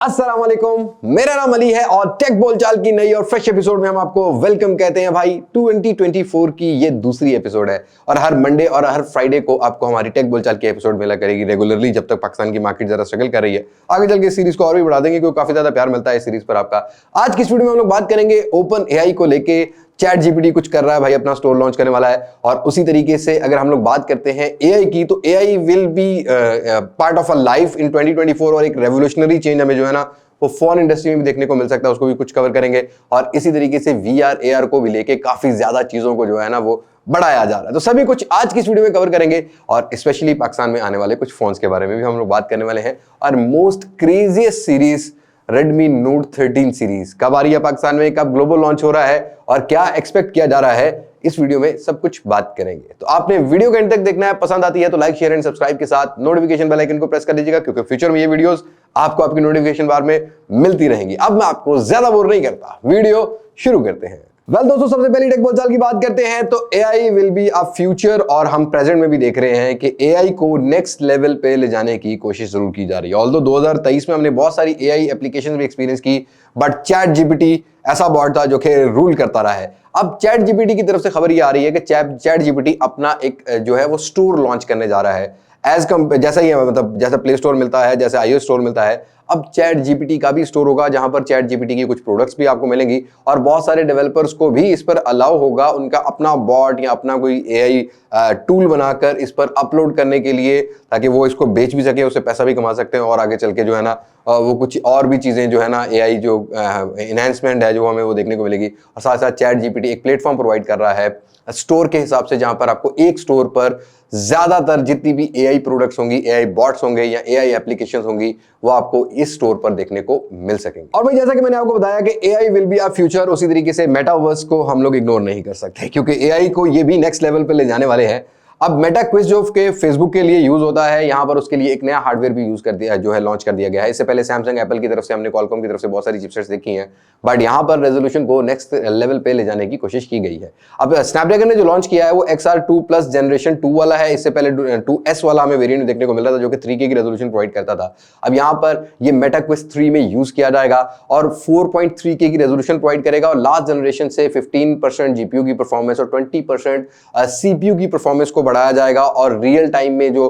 अस्सलाम वालेकुम, मेरा नाम अली है और टेक बोलचाल की नई और फ्रेश एपिसोड में हम आपको वेलकम कहते हैं भाई। 2024 की ये दूसरी एपिसोड है और हर मंडे और हर फ्राइडे को आपको हमारी टेक बोलचाल की एपिसोड मिला करेगी रेगुलरली, जब तक पाकिस्तान की मार्केट जरा स्ट्रगल कर रही है। आगे चल के इस सीरीज को और भी बढ़ा देंगे क्योंकि काफी ज्यादा प्यार मिलता है इस सीरीज पर आपका। आज की इस वीडियो में हम लोग बात करेंगे ओपन एआई को लेके। चैट जीपीटी कुछ कर रहा है भाई, अपना स्टोर लॉन्च करने वाला है। और उसी तरीके से अगर हम लोग बात करते हैं एआई की, तो AI will be part of a life in 2024 और एक रेवोल्यूशनरी चेंज हमें जो है ना वो फोन इंडस्ट्री में भी देखने को मिल सकता है, उसको भी कुछ कवर करेंगे। और इसी तरीके से वीआर एआर को भी लेके काफी ज्यादा चीजों को जो है ना वो बढ़ाया जा रहा है। तो सभी कुछ आज की इस वीडियो में कवर करेंगे और स्पेशली पाकिस्तान में आने वाले कुछ फोन्स के बारे में भी हम लोग बात करने वाले हैं। और most craziest series Redmi Note 13 series कब आ रही है पाकिस्तान में, कब ग्लोबल लॉन्च हो रहा है और क्या एक्सपेक्ट किया जा रहा है, इस वीडियो में सब कुछ बात करेंगे। तो आपने वीडियो के एंड तक देखना है। पसंद आती है तो लाइक शेयर एंड सब्सक्राइब के साथ नोटिफिकेशन बेल आइकन को प्रेस कर लीजिएगा, क्योंकि फ्यूचर में ये वीडियोस आपको आपकी नोटिफिकेशन बार में मिलती रहेंगी। अब मैं आपको ज्यादा बोर नहीं करता, वीडियो शुरू करते हैं। दोस्तों, सबसे पहले टेक बोलचाल की बात करते हैं तो AI will be a future, और हम प्रेजेंट में भी देख रहे हैं कि एआई को नेक्स्ट लेवल पे ले जाने की कोशिश जरूर की जा रही है। ऑल्दो 2023 में हमने बहुत सारी एआई एप्लीकेशन भी एक्सपीरियंस की, बट चैट जीपीटी ऐसा बॉट था जो कि रूल करता रहा है। अब चैट जीपीटी की तरफ से खबर ये आ रही है कि चैट जीपीटी अपना एक जो है वो स्टोर लॉन्च करने जा रहा है। जैसा ही मतलब जैसा प्ले स्टोर मिलता है, जैसे iOS स्टोर मिलता है, अब चैट जीपीटी का भी स्टोर होगा, जहां पर चैट जीपीटी की कुछ प्रोडक्ट्स भी आपको मिलेंगी और बहुत सारे डेवलपर्स को भी इस पर अलाउ होगा उनका अपना बॉट या अपना कोई एआई टूल बनाकर इस पर अपलोड करने के लिए, ताकि वो इसको बेच भी सके, उससे पैसा भी कमा सकते हैं और आगे चल के जो है ना वो कुछ और भी चीजें जो है ना एआई जो एनहांसमेंट है जो हमें वो देखने को मिलेगी। और साथ साथ चैट जीपीटी एक प्लेटफॉर्म प्रोवाइड कर रहा है स्टोर के हिसाब से, जहां पर आपको एक स्टोर पर ज्यादातर जितनी भी एआई प्रोडक्ट्स होंगी, एआई बॉट्स होंगे या एआई एप्लीकेशंस होंगी, वो आपको इस स्टोर पर देखने को मिल सकेंगे। और भाई जैसा कि मैंने आपको बताया कि AI will be a future, उसी तरीके से मेटावर्स को हम लोग इग्नोर नहीं कर सकते, क्योंकि एआई को ये भी नेक्स्ट लेवल पर ले जाने वाले हैं। अब मेटा क्विज जो के फेसबुक के लिए यूज होता है, यहां पर उसके लिए एक नया हार्डवेयर भी यूज कर दिया जो है लॉन्च कर दिया गया है। इससे पहले सैमसंग एप्पल की तरफ से, हमने क्वालकॉम की तरफ से बहुत सारी चिपसेट्स देखी हैं, बट यहां पर रेजोल्यूशन को नेक्स्ट लेवल पे ले जाने की कोशिश की गई है। अब स्नैपड्रैगन ने जो लॉन्च किया है वो XR2+ जनरेशन 2 वाला है। इससे पहले 2S वाला हमें वेरिएंट देखने को मिल रहा था जो कि 3K की रेजोल्यूशन प्रोवाइड करता था। अब यहां पर ये मेटा क्विज 3 में यूज किया जाएगा और 4.3K की रेजोल्यूशन प्रोवाइड करेगा और लास्ट जनरेशन से 15% जीपीयू की परफॉर्मेंस और 20% सीपीयू की परफॉर्मेंस को बढ़ाया जाएगा। और रियल टाइम में जो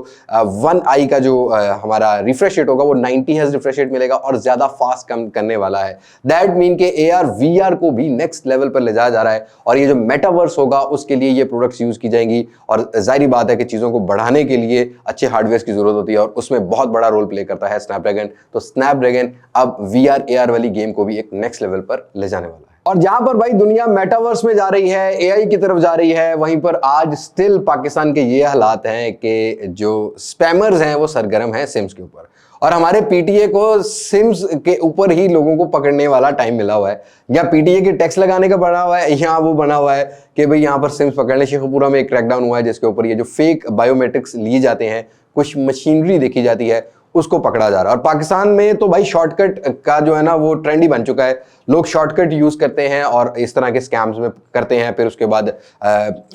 1 आई का जो हमारा रिफ्रेश रेट होगा वो 90 हर्ट्ज रिफ्रेश रेट मिलेगा और ज्यादा फास्ट कम करने वाला है। दैट मीन के एआर वीआर को भी नेक्स्ट लेवल पर ले जाया जा रहा है और ये जो मेटावर्स होगा उसके लिए ये प्रोडक्ट्स यूज की जाएंगी। और जाहिर बात है कि चीजों को बढ़ाने के लिए अच्छे हार्डवेयर की जरूरत होती है और उसमें बहुत बड़ा रोल प्ले करता है स्नैपड्रैगन। तो स्नैपड्रैगन अब वीआर एआर वाली गेम को भी एक नेक्स्ट लेवल पर ले जाने वाला है। और जहां पर भाई दुनिया मेटावर्स में जा रही है, एआई की तरफ जा रही है, वहीं पर आज स्टिल पाकिस्तान के ये हालात हैं कि जो स्पैमर्स हैं वो सरगर्म हैं सिम्स के ऊपर। और हमारे पीटीए को सिम्स के ऊपर ही लोगों को पकड़ने वाला टाइम मिला हुआ है, या पीटीए के टैक्स लगाने का बना हुआ है, या वो बना हुआ है कि भाई यहाँ पर सिम्स पकड़ने। शेखपुरा में एक क्रैकडाउन हुआ है जिसके ऊपर ये जो फेक बायोमेट्रिक्स लिए जाते हैं, कुछ मशीनरी देखी जाती है, उसको पकड़ा जा रहा है। और पाकिस्तान में तो भाई शॉर्टकट का जो है ना वो ट्रेंड ही बन चुका है। लोग शॉर्टकट यूज करते हैं और इस तरह के स्कैम्स में करते हैं, फिर उसके बाद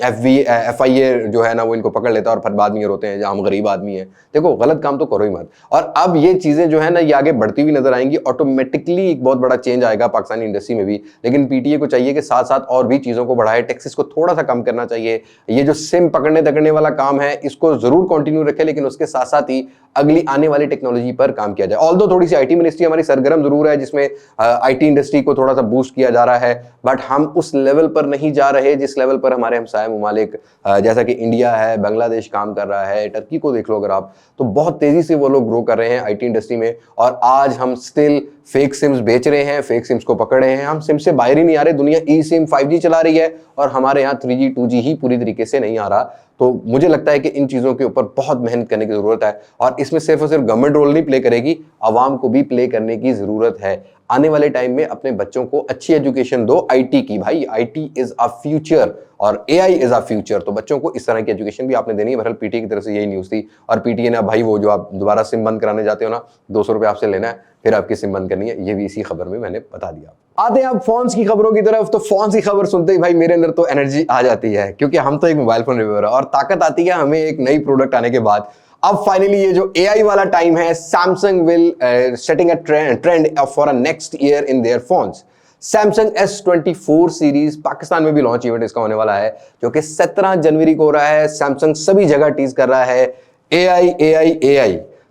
FIA जो है ना वो इनको पकड़ लेता है और फिर बाद में ये रोते हैं हम गरीब आदमी हैं। देखो, गलत काम तो करो ही मत। और अब ये चीजें जो है ना ये आगे बढ़ती हुई नजर आएंगी। ऑटोमेटिकली एक बहुत बड़ा चेंज आएगा पाकिस्तानी इंडस्ट्री में भी, लेकिन पीटीए को चाहिए कि साथ साथ और भी चीजों को बढ़ाए, टैक्सेस को थोड़ा सा कम करना चाहिए। ये जो सिम पकड़ने तकड़ने वाला काम है इसको जरूर कंटिन्यू रखे, लेकिन उसके साथ साथ ही अगली आने वाली टेक्नोलॉजी पर काम किया जाए। ऑल्दो थोड़ी सी आईटी मिनिस्ट्री हमारी सरगर्म जरूर है, जिसमें आईटी इंडस्ट्री को थोड़ा सा बूस्ट किया जा रहा है, बट हम उस लेवल पर नहीं जा रहे जिस लेवल पर हमारे हमसाया ममालिक जैसा कि इंडिया है, बांग्लादेश काम कर रहा है, टर्की को देख लो अगर आप, तो बहुत तेजी से वो लोग ग्रो कर रहे हैं आईटी इंडस्ट्री में। और आज हम स्टिल फेक सिम्स बेच रहे हैं, फेक सिम्स को पकड़ रहे हैं, हम सिम से बाहर ही नहीं आ रहे। दुनिया ई सिम 5G चला रही है और हमारे यहाँ 3G 2G ही पूरी तरीके से नहीं आ रहा। तो मुझे लगता है कि इन चीजों के ऊपर बहुत मेहनत करने की जरूरत है और इसमें सिर्फ और सिर्फ गवर्नमेंट रोल नहीं प्ले करेगी, आवाम को भी प्ले करने की जरूरत है। आने वाले टाइम में अपने बच्चों को अच्छी एजुकेशन दो आईटी की। भाई आईटी इज अ फ्यूचर और एआई इज अ फ्यूचर, तो बच्चों को इस तरह की एजुकेशन भी आपने देनी है। बहरहाल पीटीए की तरफ से यही न्यूज थी और पीटीए ने भाई वो जो आप दोबारा सिम बंद कराने जाते हो ना, 200 रुपए आपसे लेना है, फिर आपकी सिम बंद करनी है। ये भी इसी खबर में मैंने बता दिया। आते हैं आप फोन्स की खबरों की तरफ। तो फोन्स की खबर सुनते ही भाई मेरे अंदर तो एनर्जी आ जाती है, क्योंकि हम तो एक मोबाइल फोन रिव्यूअर है और ताकत आती है हमें एक नई प्रोडक्ट आने के बाद। अब फाइनली ये जो AI वाला टाइम है, Samsung will setting a trend for a next year in their phones. Samsung S24 series Pakistan में भी लॉन्च इवेंट इसका होने वाला है, जो कि 17 जनवरी को हो रहा है। सैमसंग सभी जगह टीज कर रहा है AI AI AI।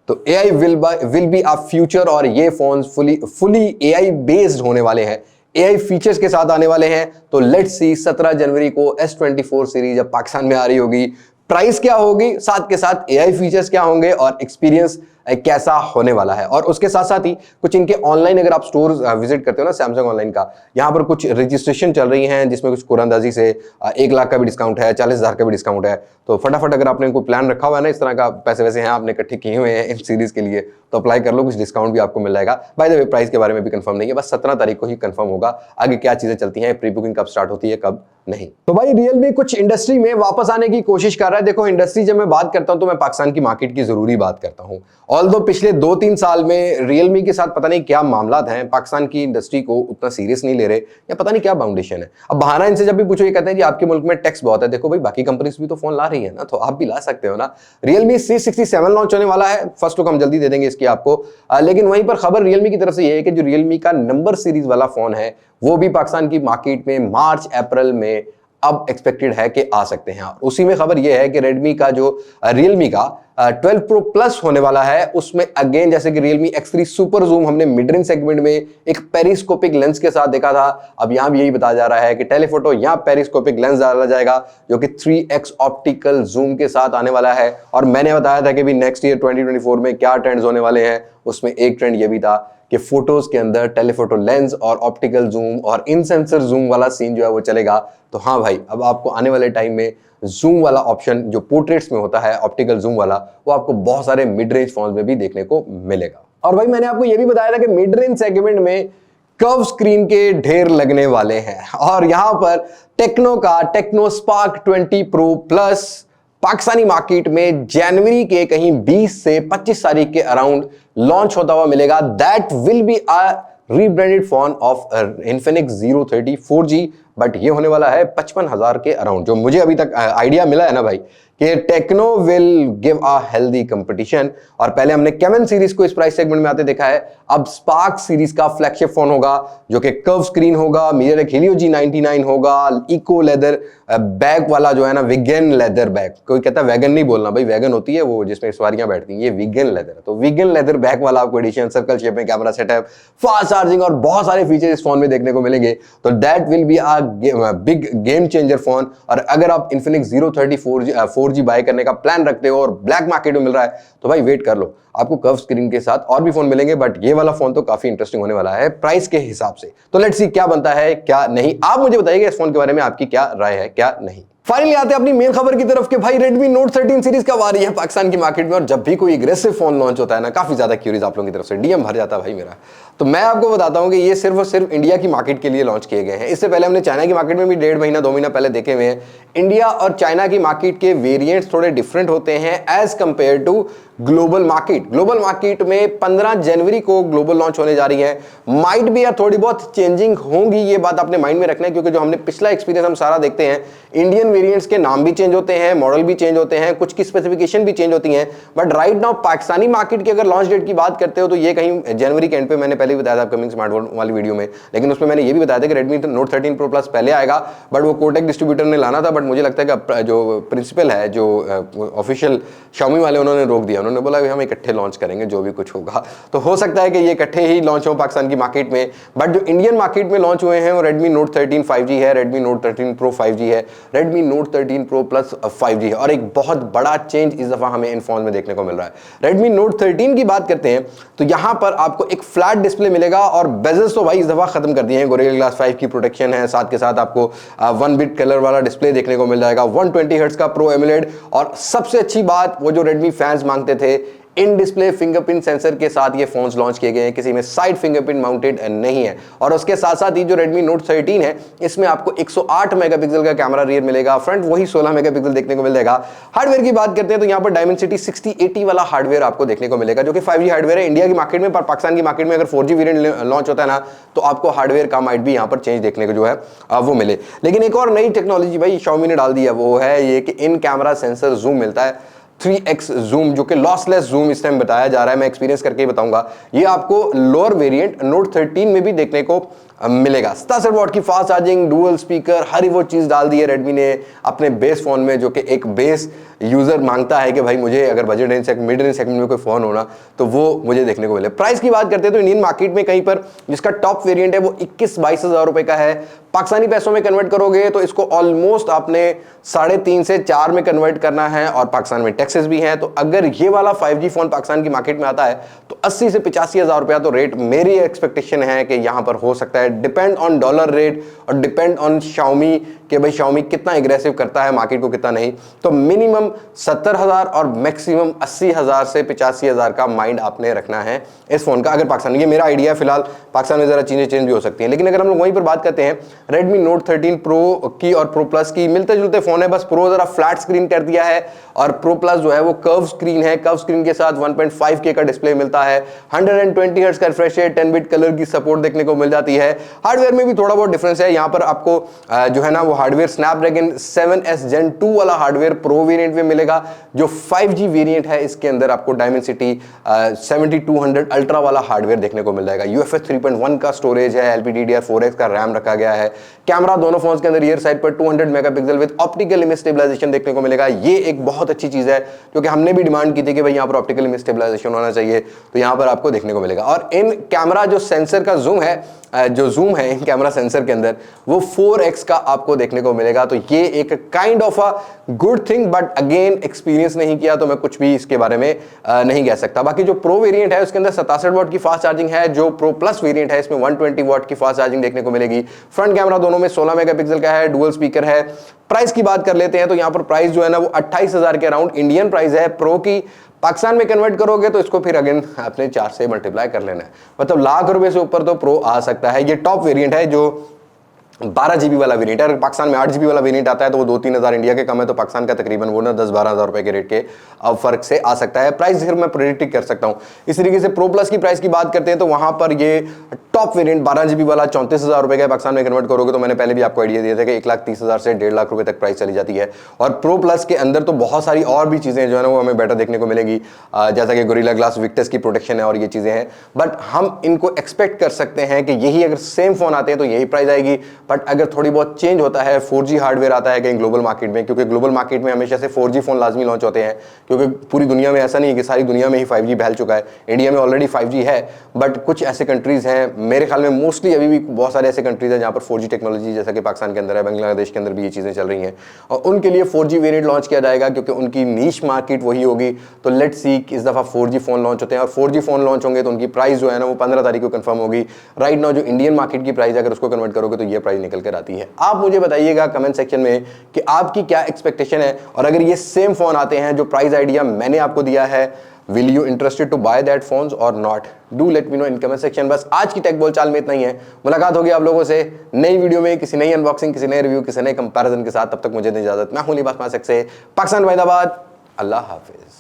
तो AI will be a future, और ये फोन्स फुली AI बेस्ड होने वाले हैं, AI फीचर्स के साथ आने वाले हैं। तो लेट्स सी 17 जनवरी को S24 सीरीज जब पाकिस्तान में आ रही होगी, प्राइस क्या होगी, साथ के साथ AI फीचर्स क्या होंगे और एक्सपीरियंस कैसा होने वाला है। और उसके साथ साथ ही कुछ इनके ऑनलाइन अगर आप स्टोर विजिट करते हो ना सैमसंग ऑनलाइन का, यहाँ पर कुछ रजिस्ट्रेशन चल रही हैं जिसमें कुछ कुरानंदाजी से 1 लाख का भी डिस्काउंट है, 40,000 का भी डिस्काउंट है। तो फटाफट अगर आपने कोई प्लान रखा हुआ है ना, इस तरह का पैसे वैसे हैं आपने इकट्ठे किए हुए हैं इन सीरीज के लिए, तो अप्लाई कर लो, कुछ डिस्काउंट भी आपको मिल जाएगा। बाय द वे प्राइस के बारे में भी कंफर्म नहीं है, बस 17 तारीख को ही कंफर्म होगा। आगे क्या चीजें चलती हैं, प्री बुकिंग कब स्टार्ट होती है कब नहीं। तो भाई रियलमी कुछ इंडस्ट्री में वापस आने की कोशिश कर रहा है। देखो इंडस्ट्री जब मैं बात करता हूं तो मैं पाकिस्तान की मार्केट की जरूरी बात करता हूं। ऑल्दो पिछले 2-3 साल में रियलमी के साथ पता नहीं क्या मामलात हैं, पाकिस्तान की इंडस्ट्री को उतना सीरियस नहीं ले रहे, या पता नहीं क्या बाउंडेशन है। अब बहाना इनसे जब भी पूछो ये कहते हैं जी आपके मुल्क में टैक्स बहुत है। देखो भाई बाकी कंपनीज भी तो फोन ला रही है ना, तो आप भी ला सकते हो ना। रियलमी C67 लॉन्च होने वाला है, फर्स्ट लुक हम जल्दी दे देंगे इसकी आपको। लेकिन वहीं पर खबर रियलमी की तरफ से ये है कि जो रियलमी का नंबर सीरीज वाला फोन है वो भी पाकिस्तान की मार्केट में मार्च अप्रैल में अब एक्सपेक्टेड है कि आ सकते हैं। उसी में खबर यह है कि रेडमी का जो रियलमी का 12 प्रो प्लस होने वाला है, उसमें अगेन जैसे कि रियलमी X3 सुपर जूम हमने मिड रेंज सेगमेंट में एक पेरिस्कोपिक लेंस के साथ देखा था, अब यहां भी यही बताया जा रहा है कि टेलीफोटो यहां पेरिस्कोपिक लेंस डाला जाएगा जो कि 3x ऑप्टिकल जूम के साथ आने वाला है। और मैंने बताया था कि भी नेक्स्ट ईयर 2024 में क्या ट्रेंड्स होने वाले हैं, उसमें एक ट्रेंड ये भी था कि फोटोज के अंदर टेलीफोटो लेंस और ऑप्टिकल जूम और इन सेंसर जूम वाला सीन जो है वो चलेगा। तो हाँ भाई अब आपको आने वाले टाइम में जूम वाला ऑप्शन जो पोर्ट्रेट्स में होता है ऑप्टिकल जूम वाला, वो आपको बहुत सारे मिड रेंज फोन्स में भी देखने को मिलेगा। और भाई मैंने आपको ये भी बताया था कि मिड रेंज सेगमेंट में कर्व स्क्रीन के ढेर लगने वाले हैं, और यहां पर टेक्नो का Tecno Spark 20 pro plus Pakistani market में जनवरी के कहीं 20 से 25 तारीख के अराउंड लॉन्च होता हुआ मिलेगा। That will be a rebranded phone of Infinix 030 4G, but ये होने वाला है 55,000 के अराउंड। जो मुझे अभी तक आइडिया मिला है ना भाई कि Tecno will give a healthy competition. और पहले हमने केवन सीरीज को इस प्राइस सेगमेंट में आते देखा है, अब स्पार्क सीरीज का फ्लैगशिप फोन होगा जो कि कर्व स्क्रीन होगा, मिरर Helio G99 होगा, इको लेदर बैग वाला जो है ना, विगन लेदर बैग, कोई कहता है वैगन नहीं बोलना भाई, वैगन होती है वो जिसमें सवारियां बैठती हैं, ये विगन लेदर। तो विगन लेदर बैग वाला आपको एडिशन, सर्कल शेप में कैमरा सेटअप, फास्ट चार्जिंग और बहुत सारे फीचर इस फोन में देखने को मिलेंगे। तो that will be a big game changer phone. और अगर आप इन्फिनिक्स 030 4G बाय करने का प्लान रखते हो और ब्लैक मार्केट में मिल रहा है तो भाई वेट कर लो, आपको कर्व स्क्रीन के साथ और भी फोन मिलेंगे, बट ये वाला फोन तो काफी इंटरेस्टिंग होने वाला है प्राइस के हिसाब से। तो लेट्स सी क्या बनता है क्या नहीं। आप मुझे बताइए इस फोन के बारे में आपकी क्या राय है क्या नहीं। फाइनली आते हैं अपनी मेन खबर की तरफ कि भाई Redmi Note 13 सीरीज कब आ रही है पाकिस्तान की मार्केट में। और जब भी कोई एग्रेसिव फोन लॉन्च होता है ना, काफी ज्यादा क्यूरीज आप लोगों की तरफ से डीएम भर जाता है भाई मेरा। तो मैं आपको बताता हूं कि ये सिर्फ और सिर्फ इंडिया की मार्केट के लिए लॉन्च किए गए हैं। इससे पहले हमने चाइना की मार्केट में भी 1.5 महीना 2 महीना पहले देखे हुए हैं। इंडिया और चाइना की मार्केट के वेरिएंट्स थोड़े डिफरेंट होते हैं as compare to global market. Global market में 15 जनवरी को ग्लोबल लॉन्च होने जा रही है। माइट भी यार थोड़ी बहुत चेंजिंग होंगी, ये बात आपने माइंड में रखना है, क्योंकि जो हमने पिछला एक्सपीरियंस हम सारा देखते हैं, इंडियन वेरिएंट्स के नाम भी चेंज होते हैं, मॉडल भी चेंज होते हैं, कुछ की स्पेसिफिकेशन भी चेंज होती हैं। But right now Pakistani market की अगर लॉन्च डेट की बात करते हो तो ये कहीं जनवरी के एंड पे, मैंने पहले ही बताया था अपकमिंग स्मार्टफोन वाली वीडियो में, लेकिन उसमें मैंने ये भी बताया था कि Redmi Note 13 Pro Plus पहले आएगा, बट वो कोटेक डिस्ट्रीब्यूटर ने लाना था। बट मुझे लगता है कि जो प्रिंसिपल है, जो ऑफिशियल Xiaomi वाले, उन्होंने रोक दिया। उन्होंने बोला कि हम इकट्ठे लॉन्च करेंगे जो भी कुछ होगा। तो हो सकता है कि ये इकट्ठे ही लॉन्च हो पाकिस्तान की मार्केट में। बट जो इंडियन मार्केट में लॉन्च हुए हैं वो Redmi Note 13 5G है, Redmi Note 13 Pro 5G है, Redmi Note 13 Pro Plus 5G है। और एक बहुत बड़ा चेंज इस दफा हमें इन फोन में देखने को मिल रहा है। Redmi Note 13 की बात करते हैं तो यहां पर आपको एक फ्लैट डिस्प्ले मिलेगा, और बेजल्स तो भाई इस दफा खत्म कर दिए हैं। Gorilla Glass 5 की प्रोटेक्शन है, साथ के साथ आपको 1 बिट कलर वाला डिस्प्ले देखने को मिल जाएगा, 120 हर्ट्ज का प्रो एमुलेट, और सबसे अच्छी बात वो जो Redmi फैंस मांगते थे, इन डिस्प्ले फिंगरप्रिंट सेंसर के साथ ये फोन्स लॉन्च किए गए हैं, किसी में साइड फिंगरप्रिंट माउंटेड नहीं है। और उसके साथ साथ ये जो Redmi Note 13 है, इसमें आपको 108 मेगापिक्सल का कैमरा रियर मिलेगा, फ्रंट वही 16 मेगापिक्सल देखने को मिल जाएगा। हार्डवेयर की बात करते हैं तो यहाँ पर Dimensity 6080 वाला हार्डवेयर आपको देखने को मिलेगा, जो कि 5G हार्डवेयर है इंडिया की मार्केट में। पर पाकिस्तान की मार्केट में अगर 4G वेरिएंट लॉन्च होता है ना, तो आपको हार्डवेयर का माइट भी यहाँ पर चेंज देखने को जो है वो मिले। लेकिन एक और नई टेक्नोलॉजी भाई Xiaomi ने डाल दी है, वो है ये कि इन कैमरा सेंसर जूम मिलता है। 3x जूम, जो कि लॉसलेस जूम इस टाइम बताया जा रहा है, मैं एक्सपीरियंस करके ही बताऊंगा। ये आपको लोअर वेरिएंट नोट 13 में भी देखने को मिलेगा। 67 वॉट की फास्ट चार्जिंग, डुअल स्पीकर, हर वो चीज डाल दी है रेडमी ने अपने बेस फोन में, जो कि एक बेस यूजर मांगता है कि भाई मुझे अगर budget range mid range segment में कोई फोन होना तो वो मुझे देखने को मिले। प्राइस की बात करते हैं तो इंडियन मार्केट में कहीं पर जिसका टॉप वेरिएंट है वो 21-22 हजार रुपए का है। पाकिस्तानी पैसों में कन्वर्ट करोगे तो इसको ऑलमोस्ट आपने 3.5 से 4 में कन्वर्ट करना है, और पाकिस्तान में टैक्सेस भी हैं। तो अगर ये वाला 5G फोन पाकिस्तान की मार्केट में आता है तो 80 से 85 हजार रुपया तो रेट मेरी एक्सपेक्टेशन है कि यहां पर हो सकता है। डिपेंड ऑन डॉलर रेट और डिपेंड ऑन शाओमी कि भाई शाओमी कितना एग्रेसिव करता है मार्केट को, कितना नहीं। तो मिनिमम 70,000 और मैक्सिमम 80,000 से 85,000 का माइंड आपने रखना है इस फोन का अगर पाकिस्तान। ये मेरा आइडिया है, फिलहाल पाकिस्तान में जरा चीजें चेंज भी हो सकती हैं। लेकिन अगर हम लोग वहीं पर बात करते हैं रेडमी नोट 13 प्रो की और प्रो प्लस की, मिलते जुलते फोन है, बस प्रो जरा फ्लैट स्क्रीन कर दिया है और प्रो प्लस जो है वो कर्व स्क्रीन है। कर्व स्क्रीन के साथ 1.5K का डिस्प्ले मिलता है, 120 हर्ट्ज का रिफ्रेश रेट, 10 बिट कलर की सपोर्ट देखने को मिल जाती है। हार्डवेयर में भी थोड़ा बहुत डिफरेंस है। यहाँ पर आपको जो है ना वो हार्डवेयर स्नैपड्रैगन 7S Gen 2 वाला हार्डवेयर प्रो वेरिएंट में मिलेगा। जो 5G वेरिएंट है इसके अंदर आपको डायमेंसिटी 7200 अल्ट्रा वाला हार्डवेयर देखने को मिल जाएगा। UFS 3.1 का स्टोरेज है, LPDDR4X का रैम रखा गया है। कैमरा दोनों फोन्स के अंदर रियर साइड पर 200 megapixel with optical image stabilisation देखने को मिलेगा। ये एक बहुत अच्छी चीज है क्योंकि हमने भी डिमांड की थी कि भाई यहाँ पर ऑप्टिकल इमेज स्टेबलाइजेशन होना चाहिए, तो यहाँ पर आपको देखने को मिलेगा। और इन कैमरा जो सेंसर का जूम है, जो जूम है इन कैमरा सेंसर के अंदर वो 4x का आपको देखने को मिलेगा। तो ये एक kind of a good thing, but again experience नहीं किया तो मैं कुछ भी इसके बारे में नहीं कह सकता। बाकी जो प्रो वेरिएंट है उसके अंदर 67 वॉट की फास्ट चार्जिंग है। जो प्रो प्लस वेरिएंट है इसमें 120 वॉट की फास्ट चार्जिंग देखने को मिलेगी। फ्रंट कैमरा दोनों में 16 मेगापिक्सल का है, डुअल स्पीकर है। प्राइस की बात कर लेते हैं तो यहाँ पर प्राइस जो है ना वो 28,000 के अराउंड इंडियन प्राइस है प्रो की। पाकिस्तान में कन्वर्ट करोगे तो इसको फिर अगेन अपने 4 से मल्टीप्लाई कर लेना है, मतलब लाख रुपए से ऊपर तो प्रो आ सकता है। ये टॉप वेरिएंट है जो 12GB वाला वेरिएंट है। अगर पाकिस्तान में 8GB वाला वेरिएंट आता है तो वो 2-3 हजार इंडिया के कम है, तो पाकिस्तान का तकरीबन वो ना 10-12 हजार रुपए के रेट के फर्क से आ सकता है। प्राइस फिर मैं प्रेडिक्ट कर सकता हूं। इस तरीके से प्रो प्लस की प्राइस की बात करते हैं तो वहां पर ये टॉप वेरिएंट 12GB वाला 34,000 रुपए का पाकिस्तान में कन्वर्ट करोगे तो मैंने पहले भी आपको आइडिया दिया था कि 1,30,000 से 1.5 लाख रुपए तक प्राइस चली जाती है। और प्रो प्लस के अंदर तो बहुत सारी और भी चीजें जो है ना वो हमें बेटर देखने को मिलेगी, जैसा कि गोरिल्ला ग्लास विक्टस की प्रोटेक्शन है और ये चीजें हैं। बट हम इनको एक्सपेक्ट कर सकते हैं कि यही अगर सेम फोन आते हैं तो यही प्राइस आएगी। बट अगर थोड़ी बहुत चेंज होता है, 4G हार्डवेयर आता है कहीं ग्लोबल मार्केट में, क्योंकि ग्लोबल मार्केट में हमेशा से 4G फोन लाजमी लॉन्च होते हैं, क्योंकि पूरी दुनिया में ऐसा नहीं है कि सारी दुनिया में ही 5G फैल चुका है। इंडिया में ऑलरेडी 5G है, बट कुछ ऐसे कंट्रीज हैं, मेरे ख्याल में मोस्टली अभी भी बहुत सारे ऐसे कंट्रीज हैं जहां पर 4G टेक्नोलॉजी, जैसा कि पाकिस्तान के अंदर है, बांग्लादेश के अंदर भी ये चीजें चल रही हैं, और उनके लिए 4G वेरिएंट लॉन्च किया जाएगा क्योंकि उनकी नीश मार्केट वही होगी। तो लेट्स सी इस दफा 4G फोन लॉन्च होते हैं, और 4G फोन लॉन्च होंगे तो उनकी प्राइस जो है ना वो 15 तारीख को कंफर्म होगी। राइट नाउ जो इंडियन मार्केट की प्राइस अगर उसको कन्वर्ट करोगे तो ये प्राइस निकल कर आती है। आप मुझे बताइए कमेंट सेक्शन में कि आपकी क्या एक्सपेक्टेशन है, और अगर ये सेम फोन आते हैं जो प्राइस आइडिया मैंने आपको दिया है, will you interested to buy that phones और not? Do let me know in comment section. बस आज की टेक बोलचाल में इतना ही है। मुलाकात होगी आप लोगों से नई वीडियो में, किसी नई अनबॉक्सिंग, किसी नए रिव्यू, किसी नए कंपैरिजन के साथ। तब तक मुझे इजाजत। मैं हूं लिबास मासिक से पाकिस्तान, फैसलाबाद। अल्लाह हाफिज।